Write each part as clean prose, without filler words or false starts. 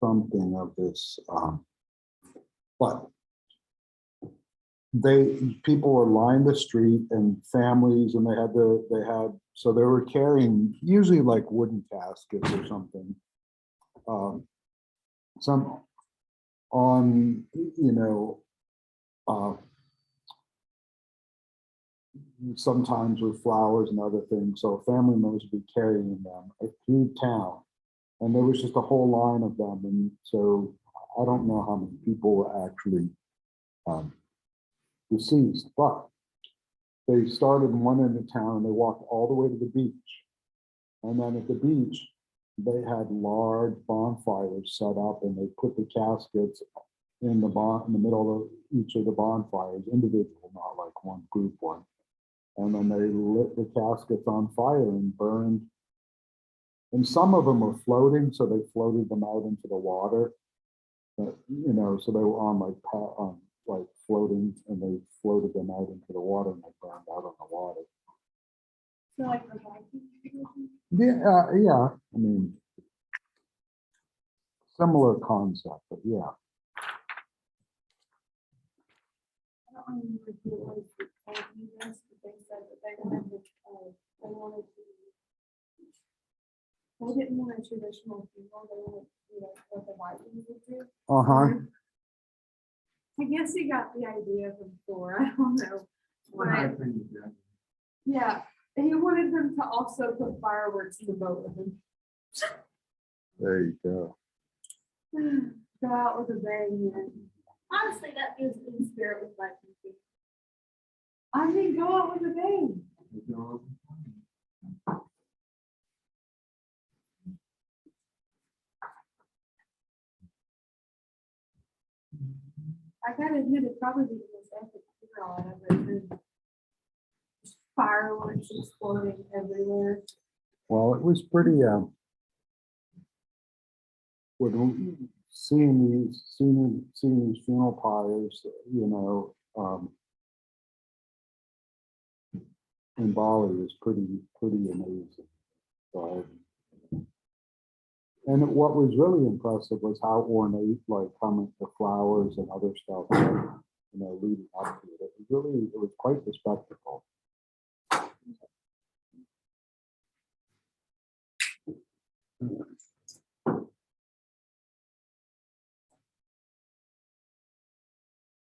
something of this, but people were lining the street and families, and so they were carrying usually like wooden caskets or something. Some on, sometimes with flowers and other things. So family members would be carrying them through town, and there was just a whole line of them. And so I don't know how many people were actually deceased, but they started in one end of town and they walked all the way to the beach. And then at the beach, they had large bonfires set up, and they put the caskets in the middle of each of the bonfires, individual, not like one group one. And then they lit the caskets on fire and burned. And some of them were floating, so they floated them out into the water. But, so they were on like floating, and they floated them out into the water, and they burned out on the water. So like Yeah. I mean, similar concept, but yeah. I don't remember who it was that told me this, but they said that they didn't want a traditional funeral. They wanted, what the Vikings would do. I guess he got the idea from Thor. I don't know. Yeah, he wanted them to also put fireworks in the boat with him. There you go. Go out with a bang. And honestly, that is in spirit with Vikings. I mean, go out with a bang. I gotta admit, it probably be the most epic funeral I've ever heard. Fireworks exploding everywhere. Well, it was pretty, when seeing these funeral pyres, in Bali is pretty amazing. So, and what was really impressive was how ornate, like how much the flowers and other stuff, leading up to it. It was quite the spectacle.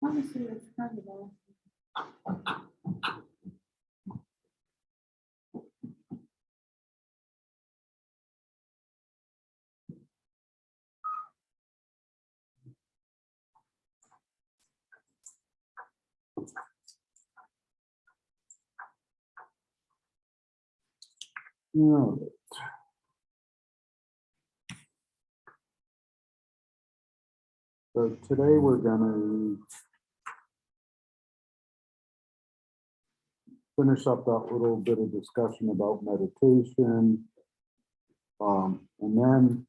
Honestly, it's kind of awesome. All right. So today we're going to finish up that little bit of discussion about meditation, and then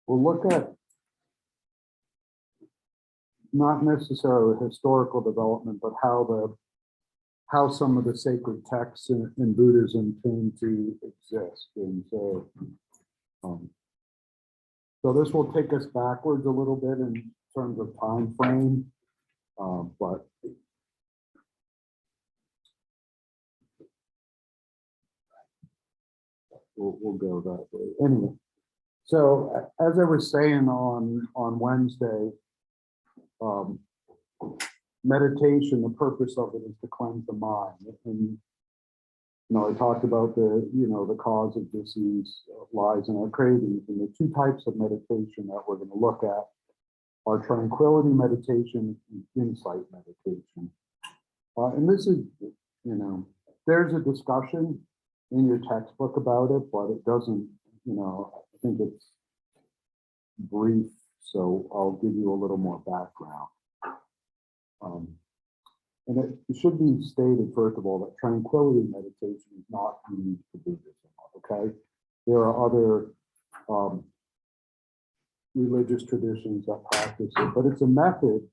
we'll look at not necessarily historical development, but how some of the sacred texts in Buddhism came to exist. And so, so this will take us backwards a little bit in terms of time frame, but we'll go that way. Anyway, so as I was saying on Wednesday, meditation, the purpose of it is to cleanse the mind. And I talked about the cause of disease lies in our cravings, and the two types of meditation that we're going to look at are tranquility meditation and insight meditation. And this is, there's a discussion in your textbook about it, but it doesn't, I think it's brief, so I'll give you a little more background. And it should be stated, first of all, that tranquility meditation is not unique to Buddhism, okay? There are other religious traditions that practice it, but it's a method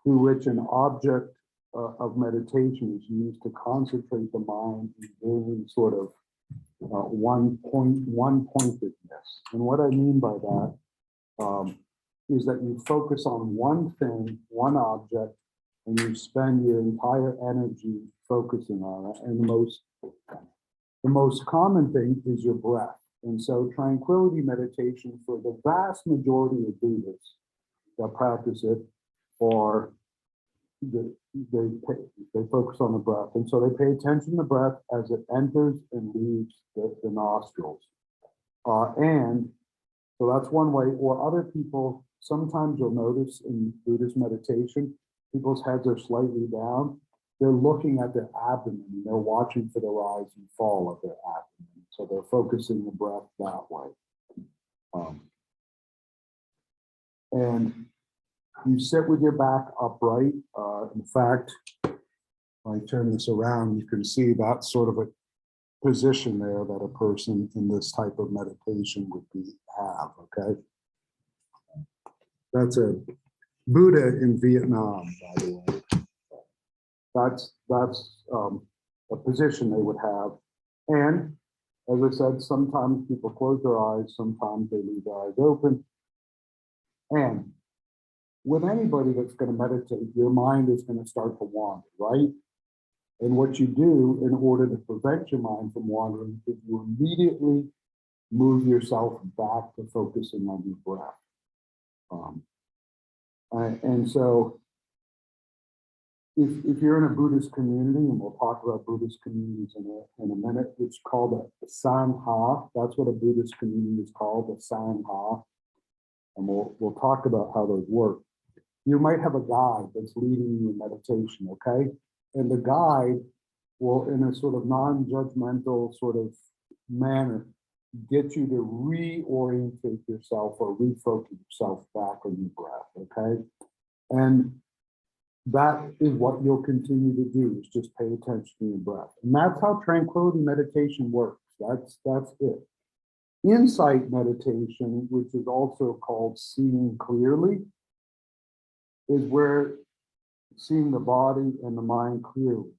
through which an object of meditation is used to concentrate the mind and gain sort of one pointedness. And what I mean by that is that you focus on one thing, one object, and you spend your entire energy focusing on it. And the most common thing is your breath. And so tranquility meditation for the vast majority of Buddhists that practice it, or they focus on the breath. And so they pay attention to the breath as it enters and leaves the nostrils. And so that's one way. Or other people, sometimes you'll notice in Buddhist meditation, people's heads are slightly down. They're looking at their abdomen and they're watching for the rise and fall of their abdomen. So they're focusing the breath that way. And you sit with your back upright. In fact, if I turn this around, you can see that's sort of a position there that a person in this type of meditation would have, okay? That's a Buddha in Vietnam, by the way. That's a position they would have. And as I said, sometimes people close their eyes, sometimes they leave their eyes open. And with anybody that's going to meditate, your mind is going to start to wander, right? And what you do in order to prevent your mind from wandering is you immediately move yourself back to focusing on your breath. And so if you're in a Buddhist community, and we'll talk about Buddhist communities in a minute, it's called a Sangha. That's what a Buddhist community is called, a Sangha. And we'll talk about how those work. You might have a guide that's leading you in meditation, okay? And the guide will, in a sort of non-judgmental sort of manner, get you to reorientate yourself or refocus yourself back on your breath, okay? And that is what you'll continue to do, is just pay attention to your breath. And that's how tranquility meditation works. That's it. Insight meditation, which is also called seeing clearly, is where seeing the body and the mind clearly.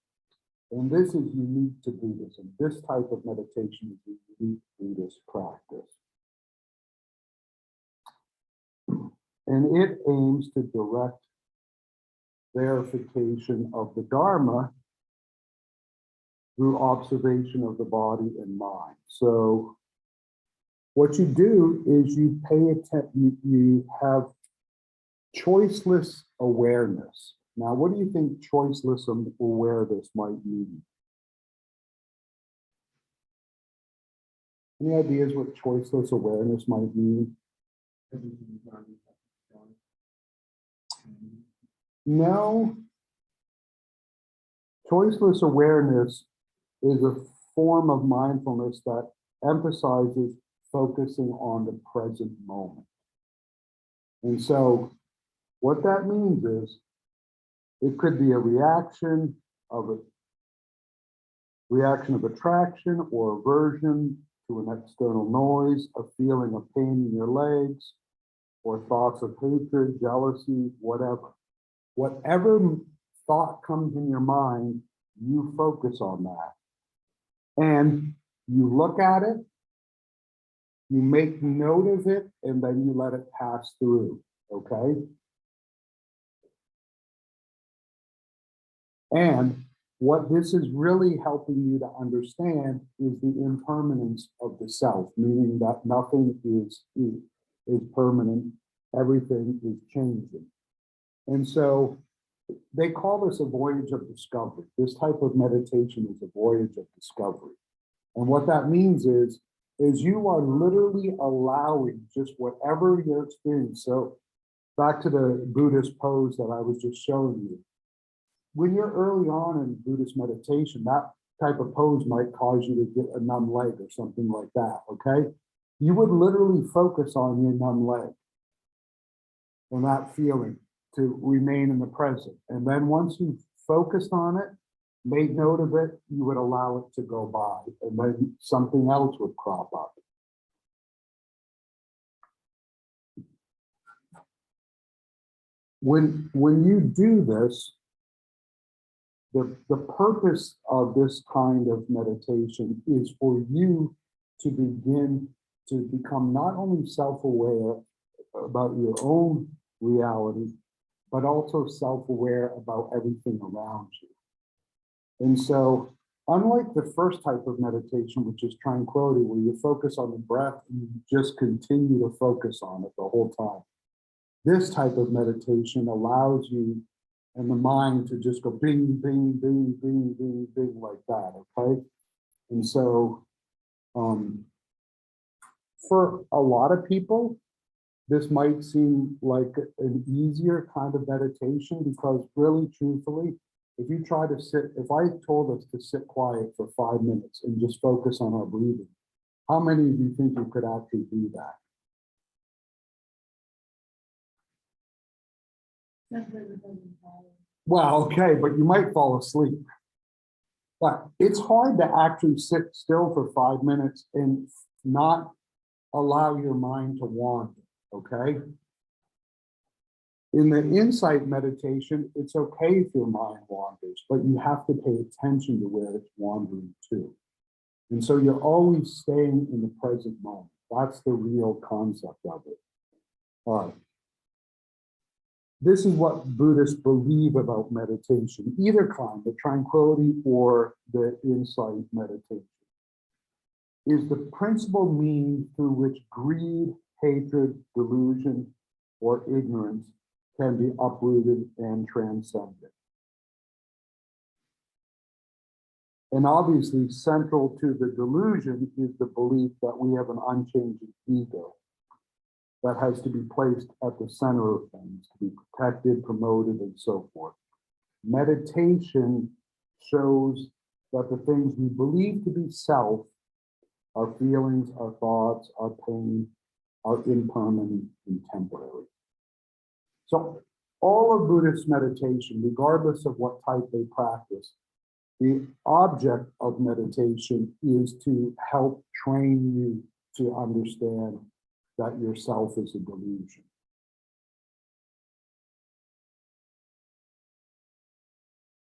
And this is unique to Buddhism. This type of meditation is a unique Buddhist practice. And it aims to direct verification of the Dharma through observation of the body and mind. So what you do is you pay attention, you have choiceless awareness. Now, what do you think choiceless awareness might mean? Any ideas what choiceless awareness might mean? No. Choiceless awareness is a form of mindfulness that emphasizes focusing on the present moment. And so what that means is it could be a reaction of attraction or aversion to an external noise, a feeling of pain in your legs, or thoughts of hatred, jealousy, whatever. Whatever thought comes in your mind, you focus on that. And you look at it, you make note of it, and then you let it pass through, okay? And what this is really helping you to understand is the impermanence of the self, meaning that nothing is permanent, everything is changing. And so they call this a voyage of discovery. This type of meditation is a voyage of discovery. And what that means is you are literally allowing just whatever your experience. So back to the Buddhist pose that I was just showing you. When you're early on in Buddhist meditation, that type of pose might cause you to get a numb leg or something like that, okay? You would literally focus on your numb leg and that feeling to remain in the present. And then once you've focused on it, made note of it, you would allow it to go by, and then something else would crop up. When you do this, the purpose of this kind of meditation is for you to begin to become not only self-aware about your own reality, but also self-aware about everything around you. And so, unlike the first type of meditation, which is tranquility, where you focus on the breath and you just continue to focus on it the whole time, this type of meditation allows you and the mind to just go bing, bing, bing, bing, bing, bing, like that, okay? And so, for a lot of people, this might seem like an easier kind of meditation because really, truthfully, if you try to sit, if I told us to sit quiet for 5 minutes and just focus on our breathing, how many of you think you could actually do that? Well, okay, but you might fall asleep. But it's hard to actually sit still for 5 minutes and not allow your mind to wander, okay? In the insight meditation, it's okay if your mind wanders, but you have to pay attention to where it's wandering to. And so you're always staying in the present moment. That's the real concept of it. All right. This is what Buddhists believe about meditation, either kind, the tranquility or the insight meditation, is the principal means through which greed, hatred, delusion, or ignorance can be uprooted and transcended. And obviously, central to the delusion is the belief that we have an unchanging ego that has to be placed at the center of things, to be protected, promoted, and so forth. Meditation shows that the things we believe to be self, our feelings, our thoughts, our pain, are impermanent and temporary. So all of Buddhist meditation, regardless of what type they practice, the object of meditation is to help train you to understand that yourself is a delusion.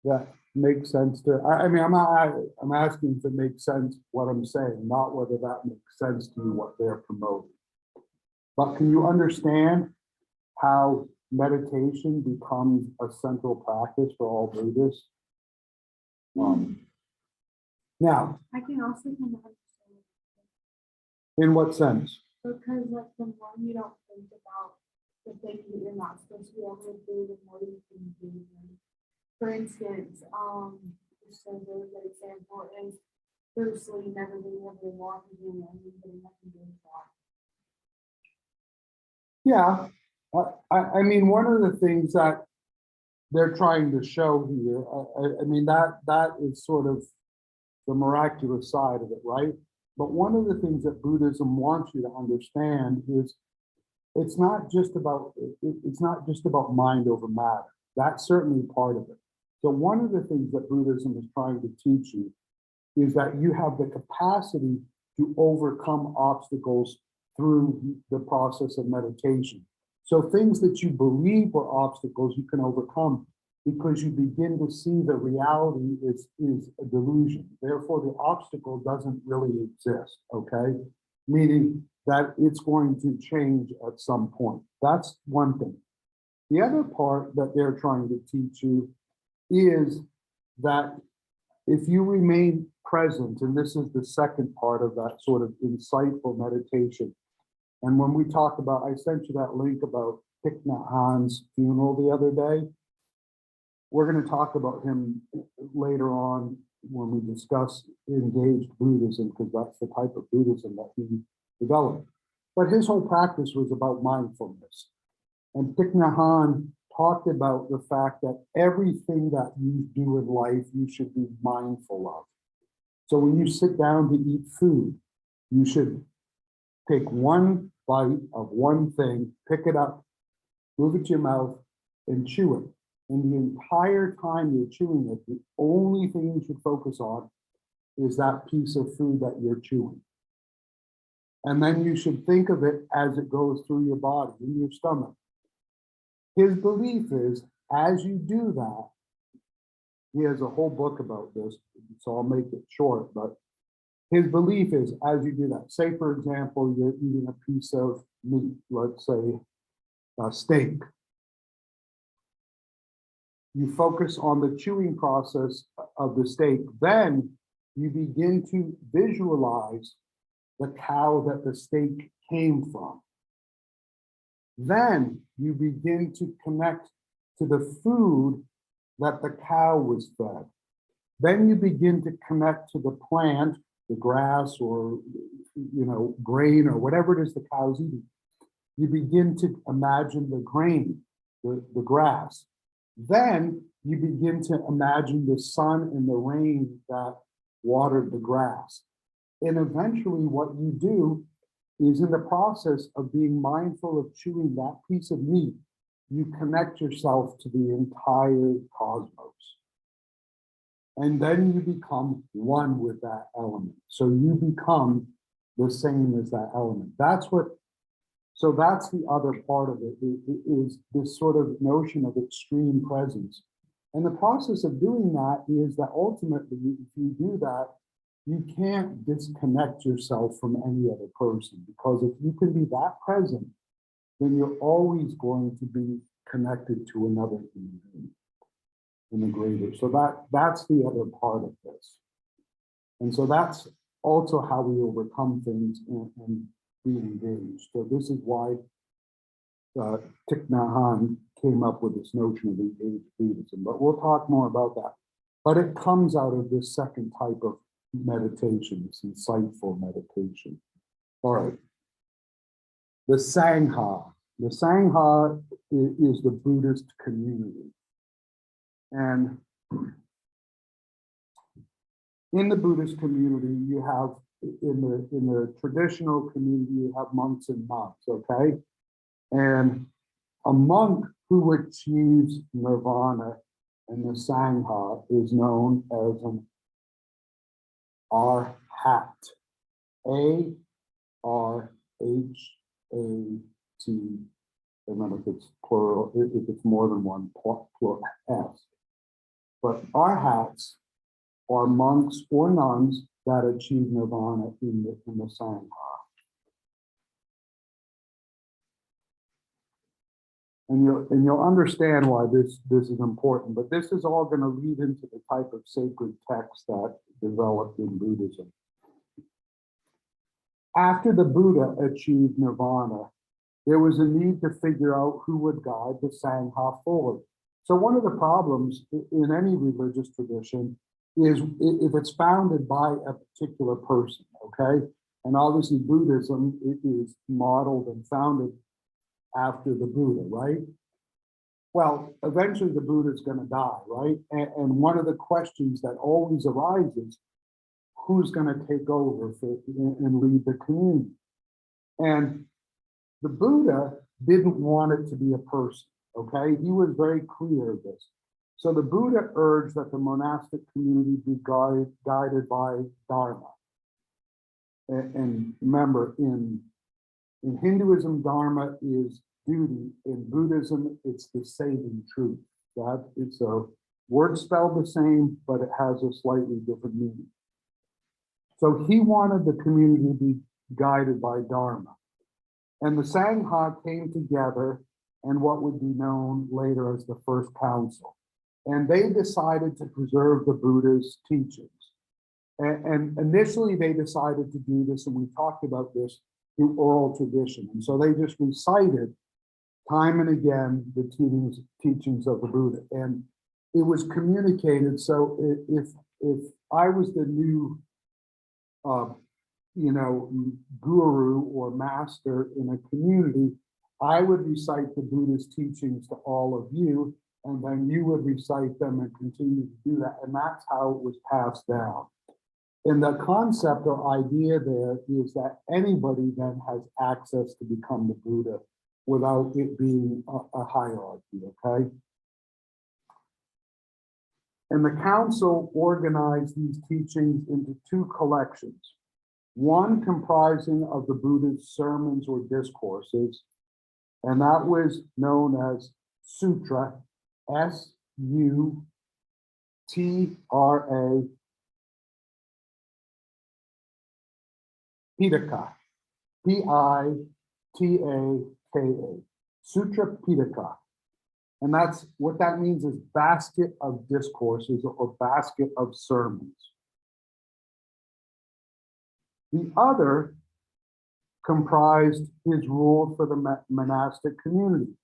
That makes sense to, I'm asking if it makes sense what I'm saying, not whether that makes sense to you what they're promoting. But can you understand how meditation becomes a central practice for all Buddhists? Now, I can also kind of understand. In what sense? Because like the more you don't think about the things that you're not supposed to be able to do, the more you can do them. For instance, just a really good example is Bruce Lee never being able to walk again and getting up and doing that. Yeah, I mean, one of the things that they're trying to show here, I mean, that is sort of the miraculous side of it, right? But one of the things that Buddhism wants you to understand is it's not just about mind over matter. That's certainly part of it. So one of the things that Buddhism is trying to teach you is that you have the capacity to overcome obstacles through the process of meditation. So things that you believe were obstacles, you can overcome because you begin to see the reality is a delusion. Therefore, the obstacle doesn't really exist, okay? Meaning that it's going to change at some point. That's one thing. The other part that they're trying to teach you is that if you remain present, and this is the second part of that sort of insightful meditation, and when we talk about, I sent you that link about Thich Nhat Hanh's funeral the other day. We're going to talk about him later on when we discuss engaged Buddhism, because that's the type of Buddhism that he developed. But his whole practice was about mindfulness. And Thich Nhat Hanh talked about the fact that everything that you do in life, you should be mindful of. So when you sit down to eat food, you should take one bite of one thing, pick it up, move it to your mouth, and chew it. And the entire time you're chewing it, the only thing you should focus on is that piece of food that you're chewing. And then you should think of it as it goes through your body, in your stomach. His belief is, as you do that, He has a whole book about this, so I'll make it short, but his belief is as you do that, say, for example, you're eating a piece of meat, let's say a steak. You focus on the chewing process of the steak, then you begin to visualize the cow that the steak came from. Then you begin to connect to the food that the cow was fed. Then you begin to connect to the plant, the grass or grain or whatever it is the cow's eating. You begin to imagine the grain, the grass. Then you begin to imagine the sun and the rain that watered the grass. And eventually what you do is, in the process of being mindful of chewing that piece of meat, you connect yourself to the entire cosmos. And then you become one with that element. So you become the same as that element. So that's the other part of it, is this sort of notion of extreme presence. And the process of doing that is that ultimately, if you do that, you can't disconnect yourself from any other person, because if you can be that present, then you're always going to be connected to another human being in the greater. So that's the other part of this. And so that's also how we overcome things and be engaged. So this is why Thich Nhat Hanh came up with this notion of engaged Buddhism, but we'll talk more about that. But it comes out of this second type of meditation, this insightful meditation. All right. The Sangha. The Sangha is the Buddhist community. And in the Buddhist community, you have, in the traditional community, you have monks and nuns, okay? And a monk who achieves nirvana in the Sangha is known as an arhat. A-R-H-A-T. Remember, if it's plural, if it's more than one, plural S. But arhats are monks or nuns that achieve nirvana in the Sangha. And you'll understand why this is important, but this is all going to lead into the type of sacred text that developed in Buddhism. After the Buddha achieved nirvana, there was a need to figure out who would guide the Sangha forward. So one of the problems in any religious tradition is if it's founded by a particular person, okay? And obviously Buddhism is modeled and founded after the Buddha, right? Well, eventually the Buddha is going to die, right? And one of the questions that always arises, who's going to take over and lead the community? And the Buddha didn't want it to be a person, okay? He was very clear of this. So the Buddha urged that the monastic community be guided by Dharma. And remember, in Hinduism, Dharma is duty. In Buddhism, it's the saving truth. It's a word spelled the same, but it has a slightly different meaning. So he wanted the community to be guided by Dharma. And the Sangha came together in what would be known later as the First Council. And they decided to preserve the Buddha's teachings. And initially they decided to do this, and we talked about this, through oral tradition. And so they just recited time and again the teachings of the Buddha. And it was communicated. So if I was the new guru or master in a community, I would recite the Buddha's teachings to all of you, and then you would recite them and continue to do that. And that's how it was passed down. And the concept or idea there is that anybody then has access to become the Buddha without it being a hierarchy, okay? And the council organized these teachings into two collections. One comprising of the Buddha's sermons or discourses, and that was known as Sutra, S-U-T-R-A, T-R-A Pitaka, P-I-T-A-K-A, Sutra Pitaka. And that's what that means is basket of discourses or basket of sermons. The other comprised his rule for the monastic community.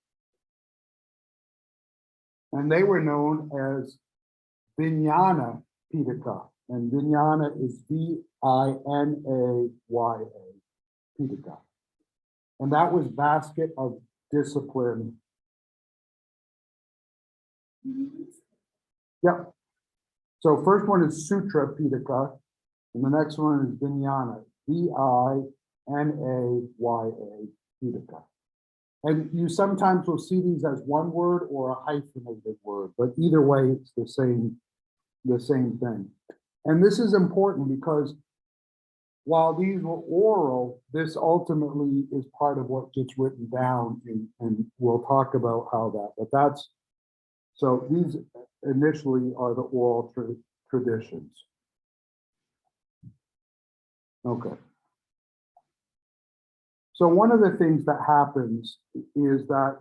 And they were known as Vijnana Pitaka. And Vijnana is V-I-N-A-Y-A, Pitaka. And that was basket of discipline. Yep. So first one is Sutra Pitaka, and the next one is Vijnana, V-I-N-A-Y-A, Pitaka. And you sometimes will see these as one word or a hyphenated word, but either way, it's the same thing. And this is important because while these were oral, this ultimately is part of what gets written down, and we'll talk about how that, but that's, so these initially are the oral traditions. Okay. So one of the things that happens is that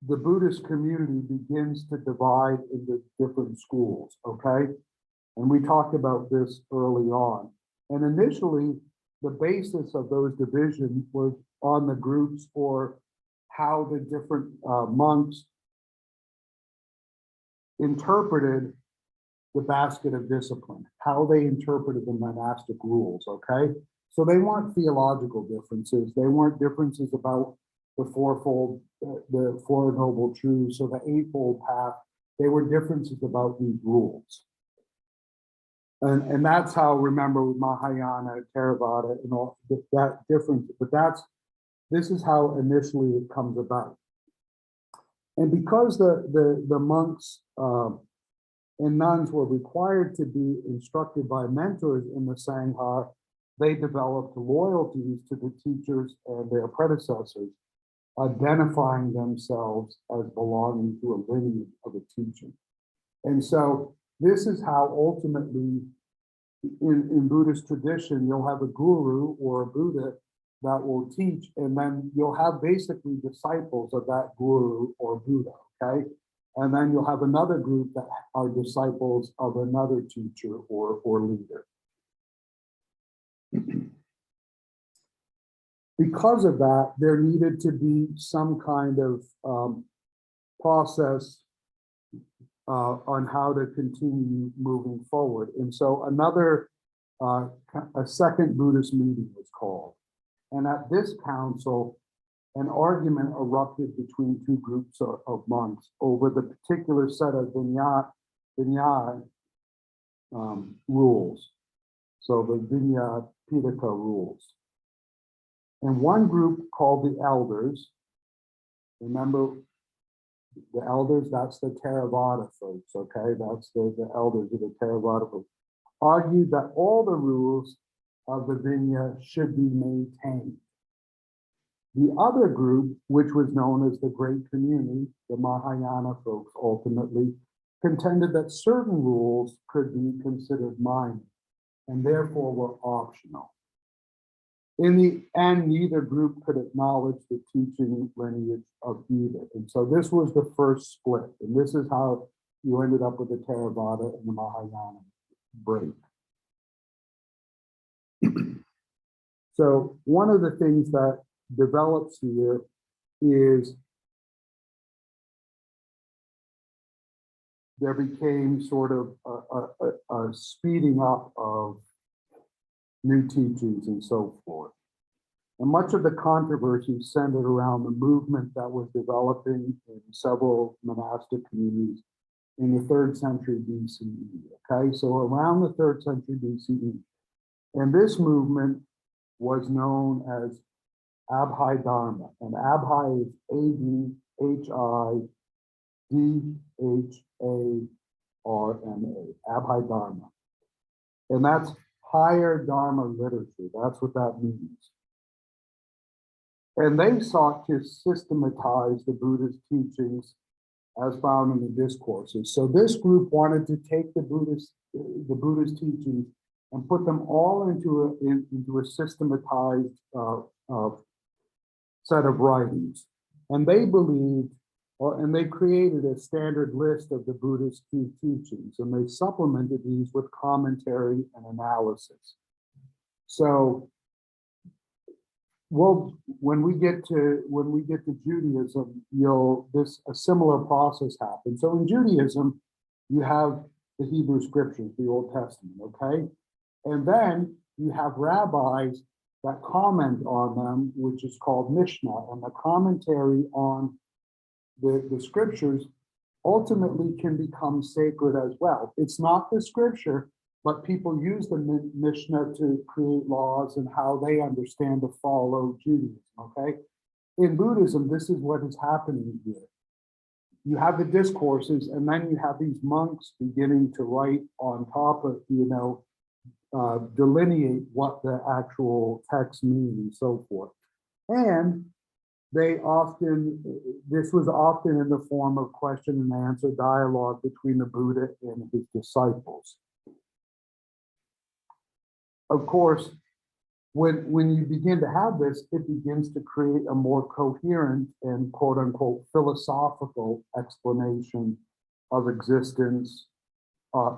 the Buddhist community begins to divide into different schools, okay? And we talked about this early on. And initially, the basis of those divisions was on the groups or how the different monks interpreted the basket of discipline, how they interpreted the monastic rules, okay? So they weren't theological differences. They weren't differences about the fourfold, the Four Noble Truths or the Eightfold Path. They were differences about these rules. And that's how, remember, with Mahayana, Theravada, and all that difference, but this is how initially it comes about. And because the monks and nuns were required to be instructed by mentors in the Sangha, they developed loyalties to the teachers and their predecessors, identifying themselves as belonging to a lineage of a teaching. And so this is how ultimately in Buddhist tradition, you'll have a guru or a Buddha that will teach, and then you'll have basically disciples of that guru or Buddha, okay? And then you'll have another group that are disciples of another teacher or leader. Because of that, there needed to be some kind of process on how to continue moving forward. And so a second Buddhist meeting was called. And at this council, an argument erupted between two groups of monks over the particular set of Vinaya rules. So the Vinaya Pitaka rules. And one group called the elders, remember the elders, that's the Theravada folks, okay? That's the elders of the Theravada folks, argued that all the rules of the Vinaya should be maintained. The other group, which was known as the Great Community, the Mahayana folks ultimately, contended that certain rules could be considered minor and therefore were optional. In the end, neither group could acknowledge the teaching lineage of either. And so this was the first split. And this is how you ended up with the Theravada and the Mahayana break. So one of the things that develops here is there became sort of a speeding up of new teachings and so forth. And much of the controversy centered around the movement that was developing in several monastic communities in the 3rd century BCE, okay? So around the 3rd century BCE. And this movement was known as Abhay Dharma, and Abhay is A-B-H-I-D-H-A-R-M-A, Abhay Dharma. And that's higher Dharma literature. That's what that means. And they sought to systematize the Buddha's teachings as found in the discourses. So this group wanted to take the Buddhist teachings and put them all into a systematized set of writings. And they believed, and they created a standard list of the Buddhist key teachings, and they supplemented these with commentary and analysis. So, well, when we get to Judaism, a similar process happens. So in Judaism, you have the Hebrew scriptures, the Old Testament, okay? And then you have rabbis that comment on them, which is called Mishnah, and the commentary on the scriptures ultimately can become sacred as well. It's not the scripture, but people use the Mishnah to create laws and how they understand to follow Judaism, okay? In Buddhism, this is what is happening here. You have the discourses, and then you have these monks beginning to write on top of, delineate what the actual text means and so forth. And this was often in the form of question and answer dialogue between the Buddha and his disciples. Of course, when you begin to have this, it begins to create a more coherent and quote unquote philosophical explanation of existence.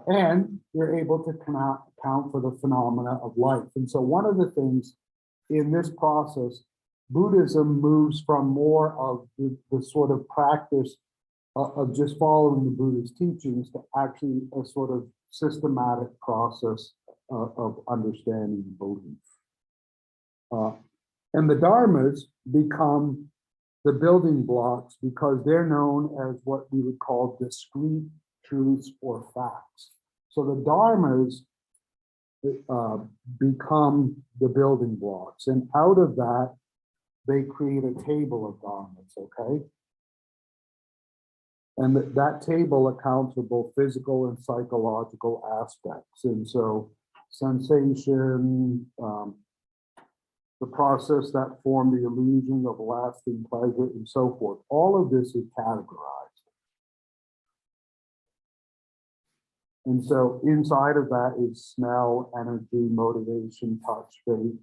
And you're able to account for the phenomena of life. And so one of the things in this process, Buddhism moves from more of the sort of practice of just following the Buddhist teachings to actually a sort of systematic process of understanding and belief. And the dharmas become the building blocks because they're known as what we would call discrete truths or facts. So the dharmas become the building blocks, and out of that, they create a table of dharmas, okay? And that table accounts for both physical and psychological aspects. And so sensation, the process that form the illusion of lasting pleasure and so forth, all of this is categorized. And so inside of that is smell, energy, motivation, touch, faith.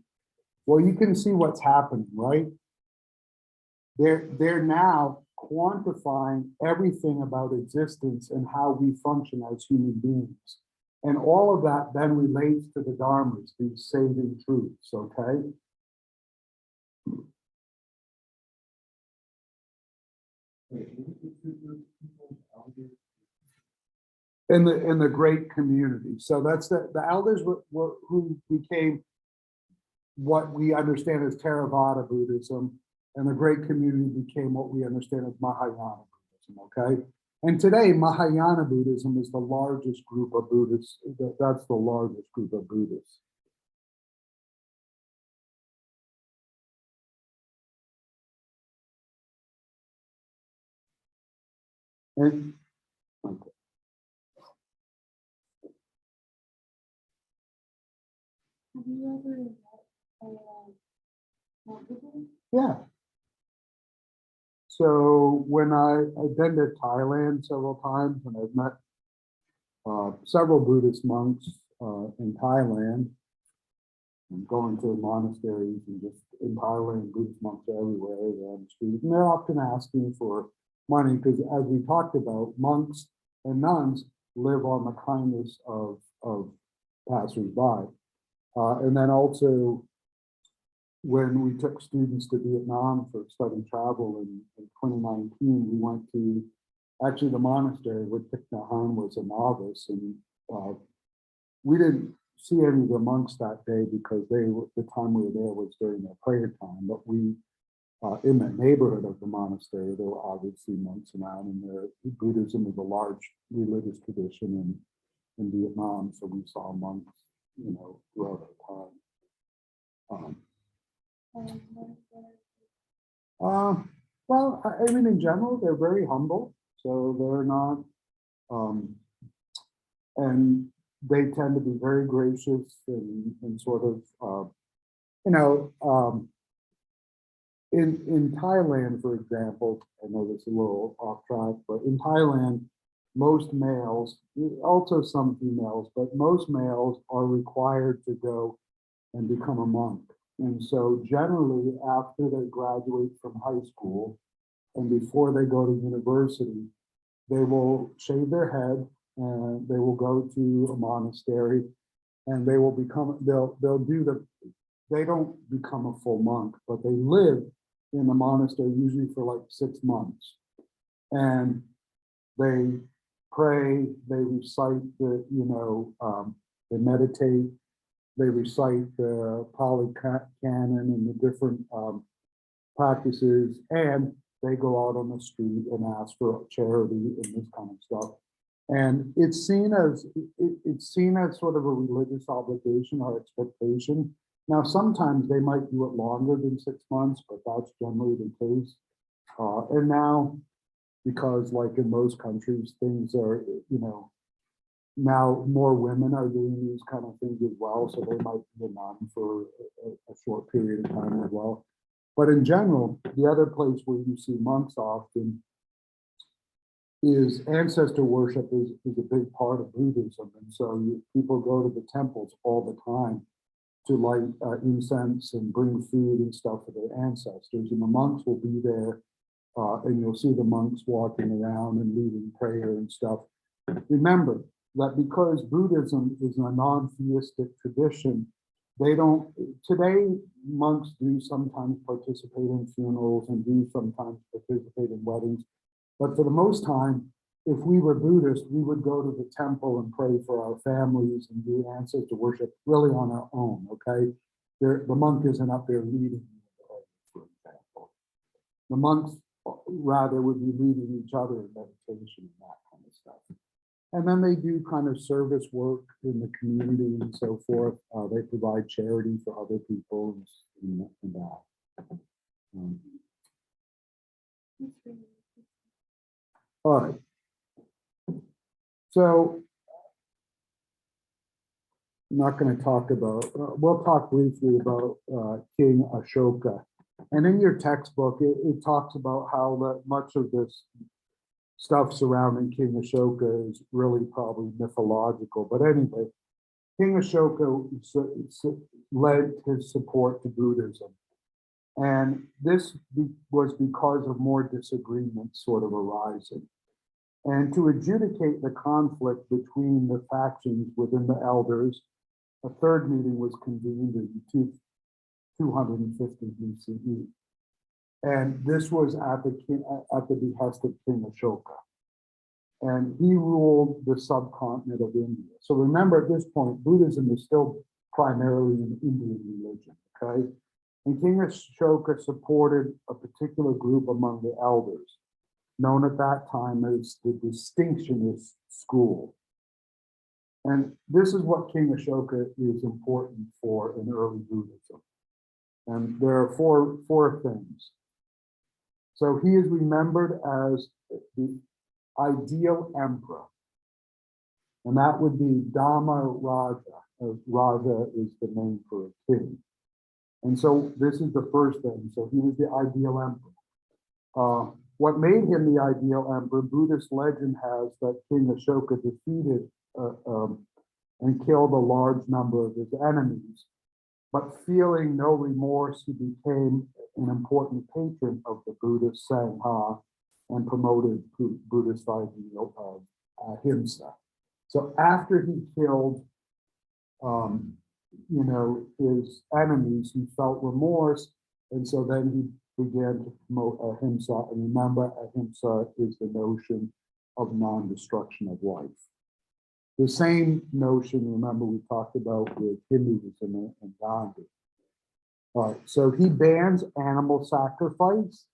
Well, you can see what's happening, right? They're now quantifying everything about existence and how we function as human beings. And all of that then relates to the dharmas, these saving truths, okay? In the great community. So that's the elders who became what we understand as Theravada Buddhism, and the great community became what we understand as Mahayana Buddhism, okay? And today, Mahayana Buddhism is the largest group of Buddhists. That's the largest group of Buddhists. And, okay. Have you ever met Yeah. So when I've been to Thailand several times, and I've met several Buddhist monks in Thailand. I'm going to monasteries and just in Thailand, Buddhist monks are everywhere around the street. And they're often asking for money because, as we talked about, monks and nuns live on the kindness of passersby. And then also, when we took students to Vietnam for study travel in 2019, we went to actually the monastery where Thich Nhat Hanh was a novice, and we didn't see any of the monks that day because the time we were there was during their prayer time. But we, in the neighborhood of the monastery, there were obviously monks around, and Buddhism is a large religious tradition in Vietnam, so we saw monks, throughout our time. Well, I mean, in general, they're very humble, so they're not, and they tend to be very gracious and sort of, in Thailand, for example, I know this is a little off track, but in Thailand, most males, also some females, but most males are required to go and become a monk. And so generally after they graduate from high school and before they go to university, they will shave their head and they will go to a monastery and they will become, they don't become a full monk, but they live in the monastery usually for like 6 months. And they pray, they recite they meditate, they recite the Pali Canon and the different practices, and they go out on the street and ask for charity and this kind of stuff. And it's seen as sort of a religious obligation or expectation. Now, sometimes they might do it longer than 6 months, but that's generally the case. And now, because like in most countries, things are, now more women are doing these kind of things as well. So they might be a nun for a short period of time as well. But in general, the other place where you see monks often is ancestor worship is a big part of Buddhism. And so people go to the temples all the time to light incense and bring food and stuff for their ancestors. And the monks will be there and you'll see the monks walking around and leading prayer and stuff. Remember that because Buddhism is a non-theistic tradition, today monks do sometimes participate in funerals and do sometimes participate in weddings. But for the most time, if we were Buddhist, we would go to the temple and pray for our families and do ancestor worship really on our own, okay? The monk isn't up there leading, for example. The monks rather would be leading each other in meditation and that kind of stuff. And then they do kind of service work in the community and so forth. They provide charity for other people and that. All right. So I'm not going to talk about, we'll talk briefly about King Ashoka. And in your textbook, it talks about how that much of this stuff surrounding King Ashoka is really probably mythological. But anyway, King Ashoka led his support to Buddhism. And this was because of more disagreements sort of arising. And to adjudicate the conflict between the factions within the elders, a third meeting was convened in 250 BCE. And this was at the behest of King Ashoka. And he ruled the subcontinent of India. So remember, at this point, Buddhism is still primarily an Indian religion, okay? And King Ashoka supported a particular group among the elders, known at that time as the Distinctionist school. And this is what King Ashoka is important for in early Buddhism. And there are four things. So he is remembered as the ideal emperor. And that would be Dhamma Raja. Raja is the name for a king. And so this is the first thing. So he was the ideal emperor. What made him the ideal emperor, Buddhist legend has that King Ashoka defeated and killed a large number of his enemies. But feeling no remorse, he became an important patron of the Buddhist Sangha and promoted Buddhist ideal of ahimsa. So after he killed, his enemies, he felt remorse, and so then he began to promote ahimsa. And remember, ahimsa is the notion of non-destruction of life. The same notion, remember, we talked about with Hinduism and Gandhi. All right, so he bans animal sacrifice.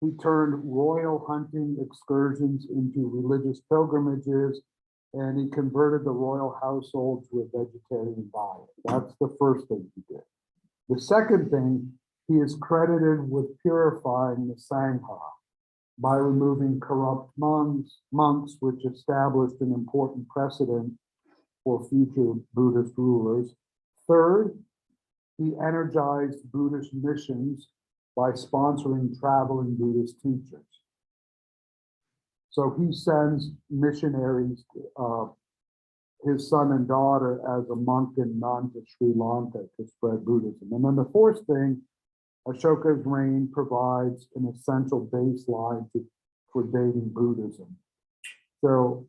He turned royal hunting excursions into religious pilgrimages, and he converted the royal household to a vegetarian diet. That's the first thing he did. The second thing, he is credited with purifying the Sangha by removing corrupt monks, which established an important precedent for future Buddhist rulers. Third, he energized Buddhist missions by sponsoring traveling Buddhist teachers. So he sends missionaries, his son and daughter, as a monk and nun to Sri Lanka to spread Buddhism. And then the fourth thing, Ashoka's reign provides an essential baseline for dating Buddhism. So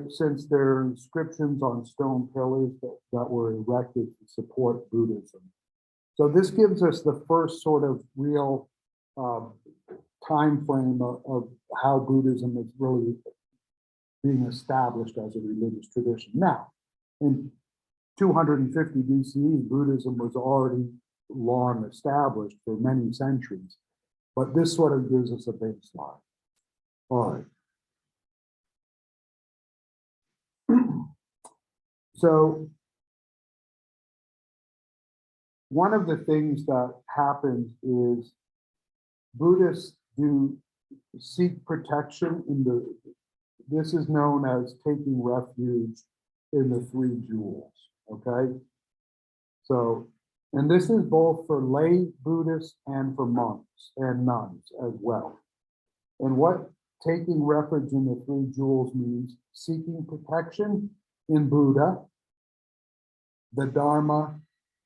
since there are inscriptions on stone pillars that were erected to support Buddhism. So this gives us the first sort of real time frame of how Buddhism is really being established as a religious tradition. Now, in 250 BCE, Buddhism was already long established for many centuries, but this sort of gives us a baseline. All right. So one of the things that happens is Buddhists do seek protection this is known as taking refuge in the three jewels, okay? So, and this is both for lay Buddhists and for monks and nuns as well. And what taking refuge in the three jewels means: seeking protection in Buddha, the Dharma,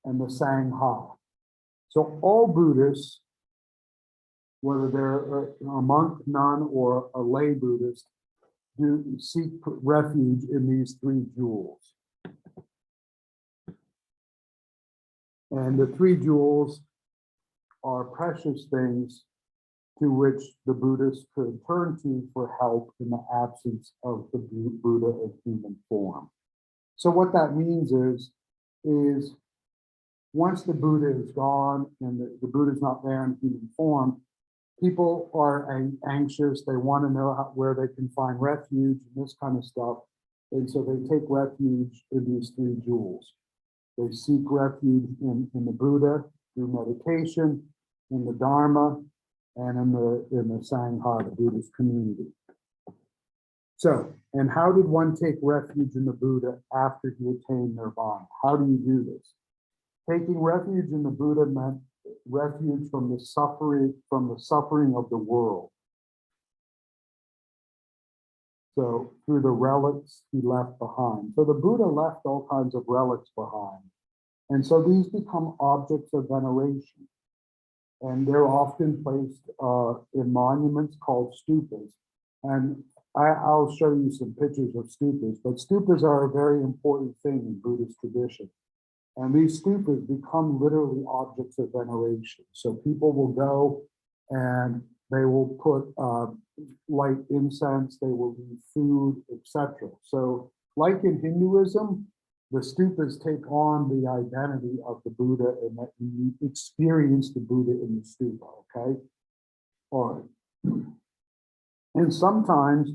and the Sangha. So all Buddhists, whether they're a monk, nun, or a lay Buddhist, do seek refuge in these three jewels. And the three jewels are precious things to which the Buddhists could turn to for help in the absence of the Buddha in human form. So what that means is once the Buddha is gone and the Buddha is not there in human form, people are anxious. They want to know where they can find refuge and this kind of stuff. And so they take refuge in these three jewels. They seek refuge in the Buddha through meditation, in the Dharma, and in the Sangha, the Buddhist community. So, and how did one take refuge in the Buddha after he attained nirvana? How do you do this? Taking refuge in the Buddha meant refuge from the suffering of the world. So through the relics he left behind. So the Buddha left all kinds of relics behind. And so these become objects of veneration. And they're often placed in monuments called stupas. And I'll show you some pictures of stupas, but stupas are a very important thing in Buddhist tradition. And these stupas become literally objects of veneration. So people will go and they will put light incense, they will leave food, etc. So like in Hinduism, the stupas take on the identity of the Buddha and that you experience the Buddha in the stupa, okay? All right. And sometimes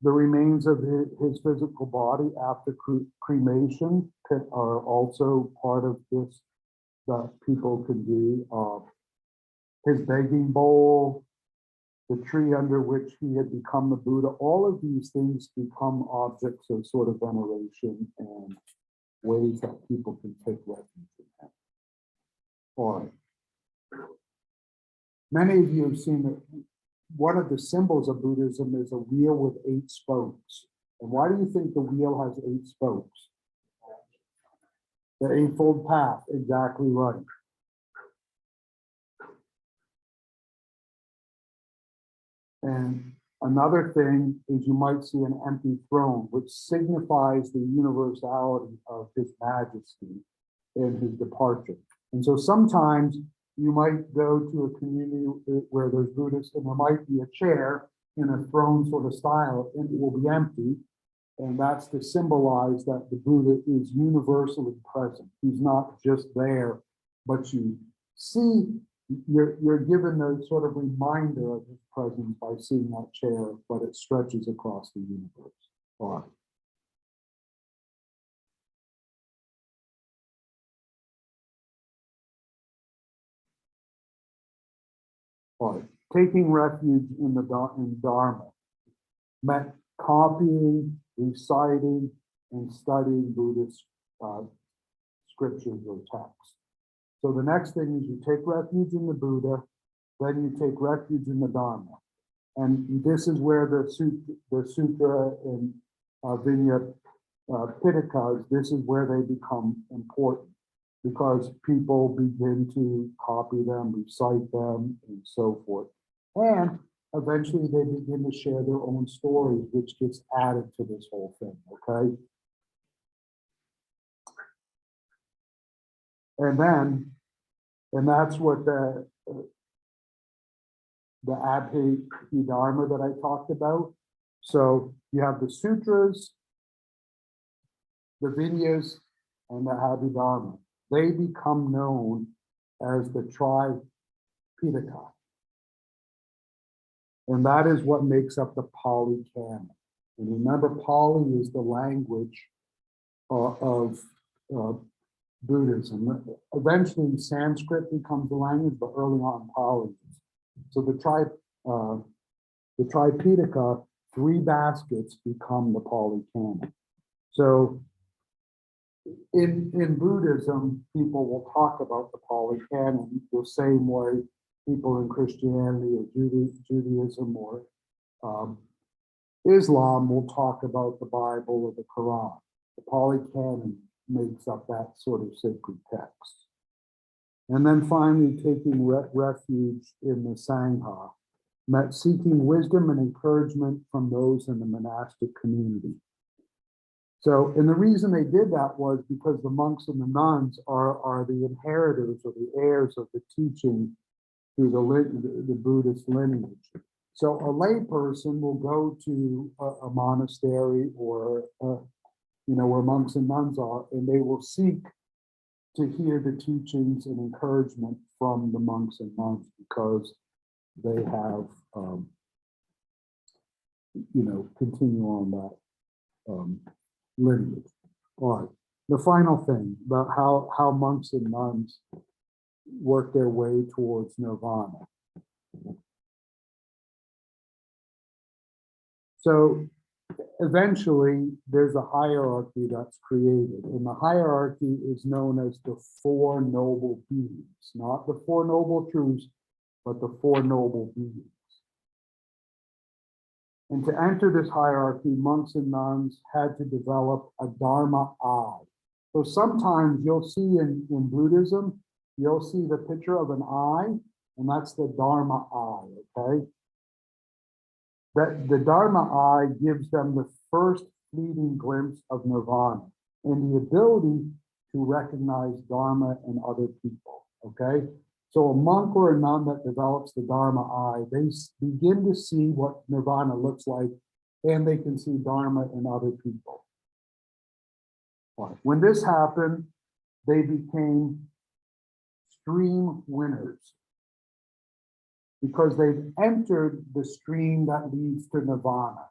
the remains of his physical body after cremation are also part of this that people can do. His begging bowl, the tree under which he had become the Buddha, all of these things become objects of sort of veneration and ways that people can take refuge in him. All right. Many of you have seen that one of the symbols of Buddhism is a wheel with 8 spokes. And why do you think the wheel has 8 spokes? The Eightfold Path, exactly right. And another thing is you might see an empty throne, which signifies the universality of his majesty in his departure. And so sometimes you might go to a community where there's Buddhists and there might be a chair in a throne sort of style and it will be empty. And that's to symbolize that the Buddha is universally present. He's not just there, but you see, you're given a sort of reminder of his presence by seeing that chair, but it stretches across the universe. All right. All right. Taking refuge in Dharma meant copying, reciting, and studying Buddhist scriptures or texts. So the next thing is you take refuge in the Buddha, then you take refuge in the Dharma. And this is where the sutra and Vinaya Pitakas, this is where they become important because people begin to copy them, recite them, and so forth. And eventually they begin to share their own stories, which gets added to this whole thing, okay? And that's what the Abhidharma that I talked about. So you have the sutras, the Vinyas, and the Abhidharma. They become known as the Tripitaka. And that is what makes up the Pali Canon. And remember, Pali is the language of Buddhism. Eventually, Sanskrit becomes the language, but early on, Pali is. So the Tripitaka, 3 baskets become the Pali Canon. So in Buddhism, people will talk about the Pali Canon the same way people in Christianity or Judaism or Islam will talk about the Bible or the Quran. The Pali Canon makes up that sort of sacred text. And then finally, taking refuge in the Sangha, seeking wisdom and encouragement from those in the monastic community. So, and the reason they did that was because the monks and the nuns are the inheritors or the heirs of the teaching through the Buddhist lineage. So a lay person will go to a monastery or, where monks and nuns are, and they will seek to hear the teachings and encouragement from the monks and nuns because they have, continue on that lineage. All right. The final thing about how monks and nuns work their way towards nirvana. So eventually there's a hierarchy that's created, and the hierarchy is known as the 4 noble beings, not the 4 noble truths, but the 4 noble beings. And to enter this hierarchy, monks and nuns had to develop a Dharma eye. So sometimes you'll see in Buddhism, you'll see the picture of an eye, and that's the Dharma eye, okay? That the Dharma eye gives them the first fleeting glimpse of nirvana and the ability to recognize Dharma in other people, okay? So a monk or a nun that develops the Dharma eye, they begin to see what nirvana looks like, and they can see Dharma in other people. When this happened, they became stream winners because they've entered the stream that leads to nirvana.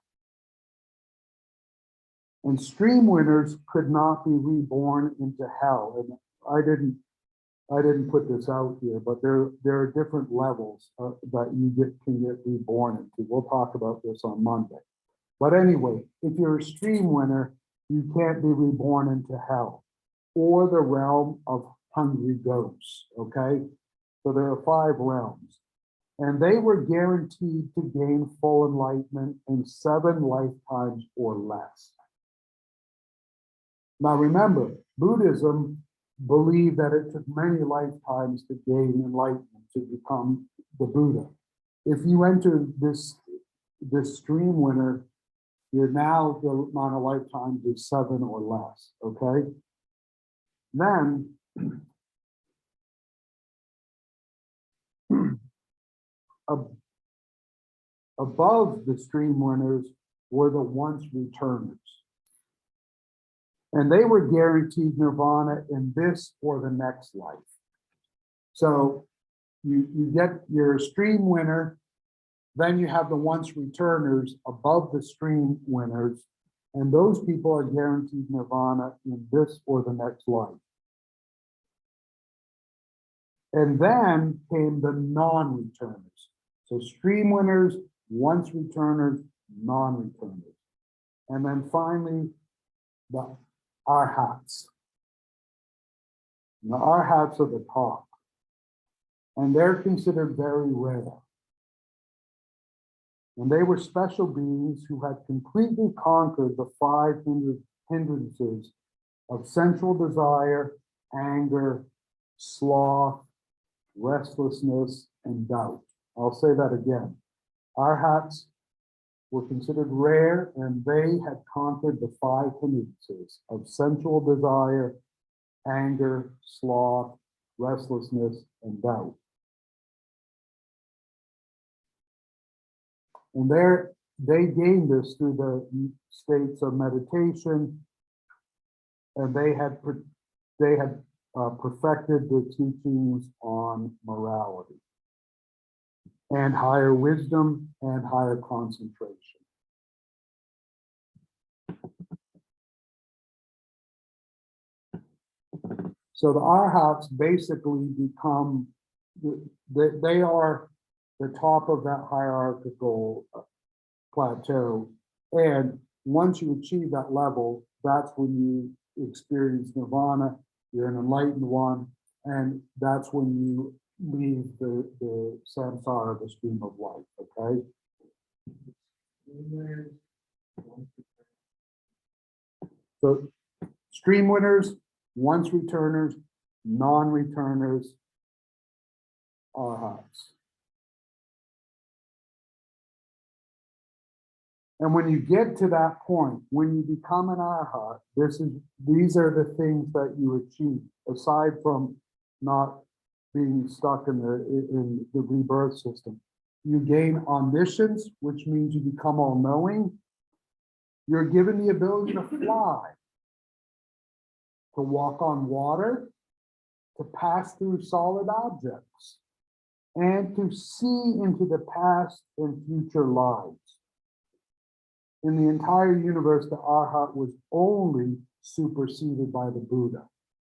And stream winners could not be reborn into hell. And I didn't put this out here, but there are different levels that you can get reborn into. We'll talk about this on Monday. But anyway, if you're a stream winner, you can't be reborn into hell or the realm of hungry ghosts, okay? So there are 5 realms. And they were guaranteed to gain full enlightenment in 7 lifetimes or less. Now remember, Buddhism believed that it took many lifetimes to gain enlightenment, to become the Buddha. If you enter this stream winner, you're now the amount of lifetimes is 7 or less, okay? Then, above the stream winners were the once returners. And they were guaranteed nirvana in this or the next life. So you get your stream winner, then you have the once returners above the stream winners, and those people are guaranteed nirvana in this or the next life. And then came the non-returners. So stream winners, once returners, non-returners. And then finally, the arhats. And the arhats are the top. And they're considered very rare. And they were special beings who had completely conquered the 500 hindrances of sensual desire, anger, sloth, restlessness, and doubt. I'll say that again. Arhats were considered rare, and they had conquered the 5 hindrances of sensual desire, anger, sloth, restlessness, and doubt. And they gained this through the states of meditation, and they had perfected the teachings on morality and higher wisdom and higher concentration. So the arhats basically become, they are the top of that hierarchical plateau. And once you achieve that level, that's when you experience nirvana, you're an enlightened one, and that's when you leave the samsara, the stream of life, okay? So stream winners, once returners, non-returners, arhats. And when you get to that point, when you become an arhat, these are the things that you achieve, aside from not being stuck in the rebirth system. You gain omniscience, which means you become all-knowing. You're given the ability to fly, to walk on water, to pass through solid objects, and to see into the past and future lives. In the entire universe, the arhat was only superseded by the Buddha.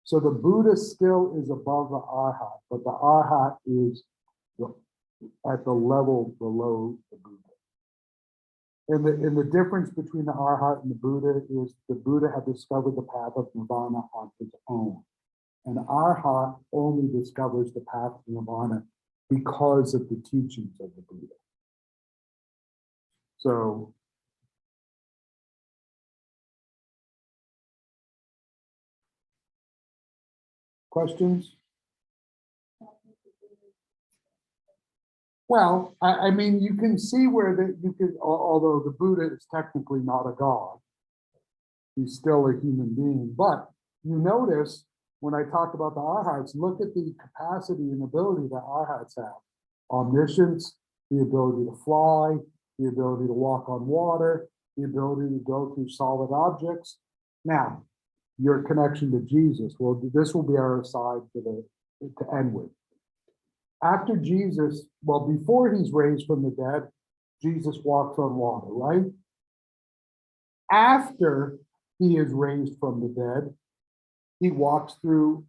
So the Buddha still is above the arhat, but the arhat is at the level below the Buddha. And the difference between the arhat and the Buddha is the Buddha had discovered the path of nirvana on his own. And the arhat only discovers the path of nirvana because of the teachings of the Buddha. So questions? Well, I mean, you can see where you could, although the Buddha is technically not a god, he's still a human being. But you notice when I talk about the arhats, look at the capacity and ability that arhats have: omniscience, the ability to fly, the ability to walk on water, the ability to go through solid objects. Now, your connection to Jesus. Well, this will be our aside to end with. After Jesus, well, before he's raised from the dead, Jesus walks on water, right? After he is raised from the dead, he walks through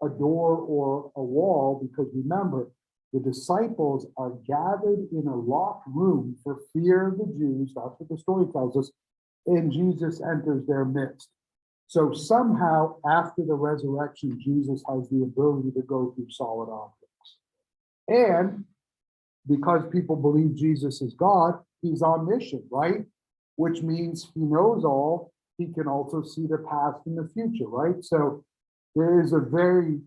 a door or a wall, because remember, the disciples are gathered in a locked room for fear of the Jews. That's what the story tells us. And Jesus enters their midst. So somehow after the resurrection, Jesus has the ability to go through solid objects. And because people believe Jesus is God, he's omniscient, right? Which means he knows all. He can also see the past and the future, right? So there is a very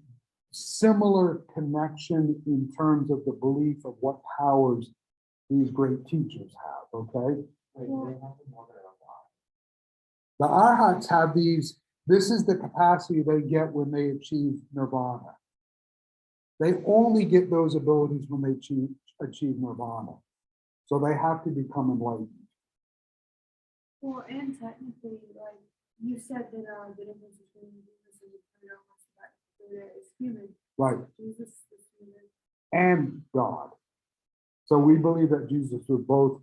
similar connection in terms of the belief of what powers these great teachers have, okay? The arhats have these, this is the capacity they get when they achieve nirvana. They only get those abilities when they achieve nirvana. So they have to become enlightened. Well, and technically, like you said that the difference between Jesus and the Buddha is human. Right. Jesus is human. And God. So we believe that Jesus was both,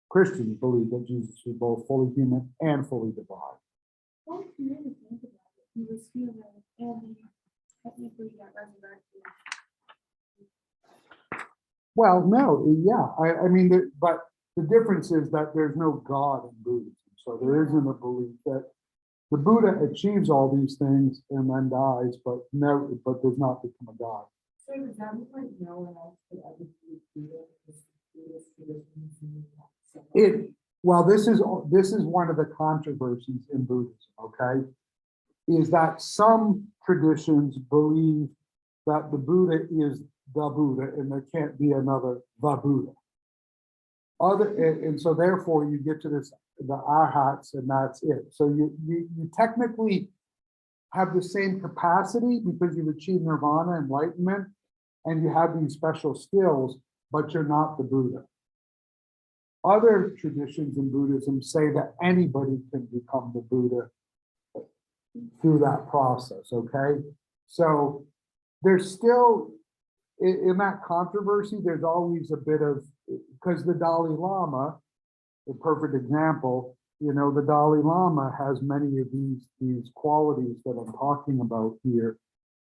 Christians believe that Jesus was both fully human and fully divine. Well, if you really think about it, he was human and he technically got resurrected. Well, no, yeah, I mean, but the difference is that there's no God in Buddhism. So there isn't a belief that The Buddha achieves all these things and then dies, but does not become a god. So does that mean like no one else could ever be Buddha? Because Buddhist traditions and stuff like that? Well, this is one of the controversies in Buddhism, okay? Is that some traditions believe that the Buddha is the Buddha and there can't be another the Buddha. And so therefore you get to this, the arhats, and that's it. So you technically have the same capacity because you've achieved nirvana, enlightenment, and you have these special skills, but you're not the Buddha. Other traditions in Buddhism say that anybody can become the Buddha through that process, okay? So there's still, in that controversy, there's always a bit of, because the Dalai Lama, the perfect example, you know, the Dalai Lama has many of these qualities that I'm talking about here.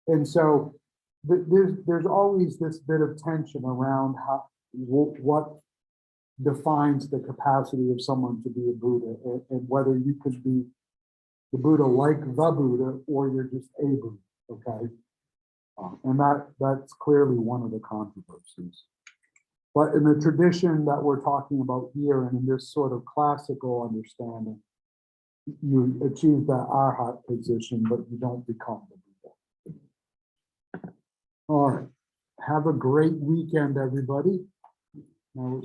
And so there's always this bit of tension around how what defines the capacity of someone to be a Buddha, and whether you could be the Buddha like the Buddha or you're just a Buddha, okay? And that's clearly one of the controversies. But in the tradition that we're talking about here, and in this sort of classical understanding, you achieve that arhat position, but you don't become the Buddha. All right. Have a great weekend, everybody. Now